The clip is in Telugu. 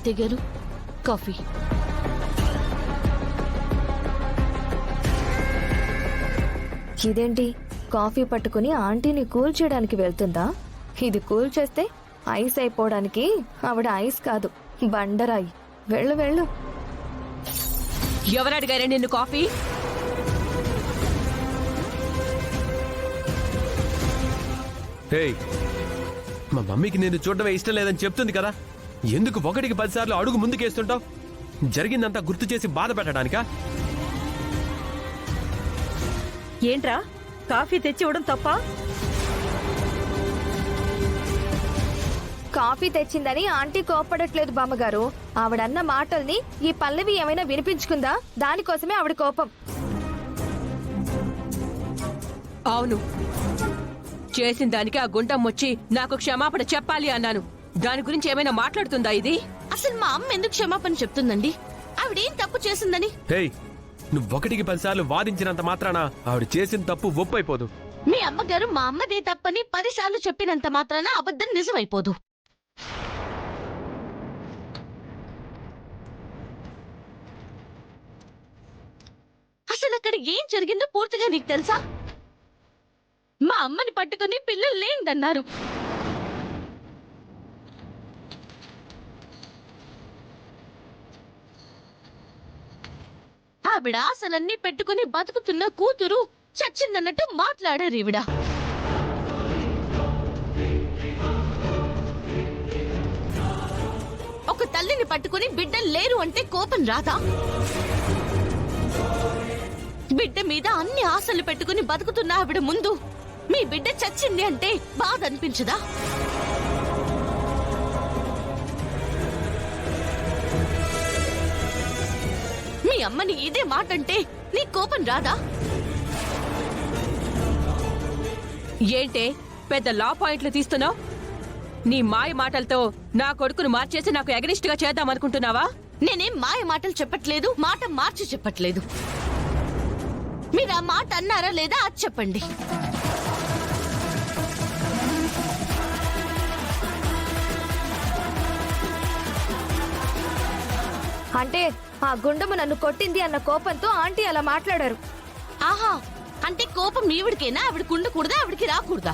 అత్తయ్య గారు, కాఫీ. ఇదేంటి కాఫీ పట్టుకుని ఆంటీని కూల్ చేయడానికి వెళ్తుందా? ఇది కూల్ చేస్తే ఐస్ అయిపోవడానికి ఆవిడ ఐస్ కాదు, బండరాయి. వెళ్ళు వెళ్ళు. ఎవరు అడిగారే నిన్ను కాఫీ? మా మమ్మీకి నేను చూడడమే ఇష్టం లేదని చెప్తుంది కదా, ఎందుకు 1కి 10 సార్లు అడుగు ముందుకేస్తుంటావు? జరిగిందంతా గుర్తు చేసి బాధ పెట్టడానికా? ఏంట్రా కాఫీ తెచ్చి ఇవ్వడం తప్ప? కాఫీ తెచ్చిందని ఆంటీ కోప్పడట్లేదు బామ్మగారు. ఆవిడన్న మాటల్ని ఈ పల్లవి ఏమైనా వినిపించుకుందా? దానికోసమే ఆవిడ కోపం. అవును, చేసిన దానికి ఆ గుంటం వచ్చి నాకు క్షమాపణ చెప్పాలి అన్నాను. దాని గురించి ఏమైనా మాట్లాడుతుందా ఇది? అసలు మా అమ్మ ఎందుకు క్షమాపణ చెప్తుందండి? ఆవిడేం తప్పు చేసిందని? నువ్వు 1కి 10 సార్లు వాదించినంత మాత్రాన ఆవిడ చేసిన తప్పు ఒప్పైపోదు. మీ అమ్మగారు మా అమ్మదే తప్పని 10 సార్లు చెప్పినంత మాత్రాన అబద్ధం నిజమైపోదు. అసలు అక్కడ ఏం జరిగిందో పూర్తిగా నీకు తెలుసా? మా అమ్మని పట్టుకుని పిల్లలు లేదన్నారు. ఆవిడ ఆశలన్నీ పెట్టుకుని బతుకుతున్న కూతురు చచ్చిందన్నట్టు మాట్లాడారు ఈవిడ. ఒక తల్లిని పట్టుకుని బిడ్డలు లేరు అంటే కోపం రాదా? బిడ్డ మీద అన్ని ఆశలు పెట్టుకుని బతుకుతున్న ఆవిడ ముందు మీ బిడ్డ చచ్చింది అంటే బాధ అనిపించదా? మీ అమ్మని ఇదే మాట అంటే నీ కోపం రాదా? ఏంటే పెద్ద లా పాయింట్లు తీస్తున్నావు? నీ మాయ మాటలతో నా కొడుకును మార్చేసి నాకు ఎగనిస్ట్ గా చేద్దామనుకుంటున్నావా? నేనేం మాయ మాటలు చెప్పట్లేదు, మాట మార్చి చెప్పట్లేదు. మీరు ఆ మాట అన్నారా లేదా అది చెప్పండి. అంటే ఆ గుండము నన్ను కొట్టింది అన్న కోపంతో ఆంటీ అలా మాట్లాడారు. ఆహా, అంటే కోపం ఈవిడికేనా? ఆవిడకి ఉండకూడదా? ఆవిడికి రాకూడదా?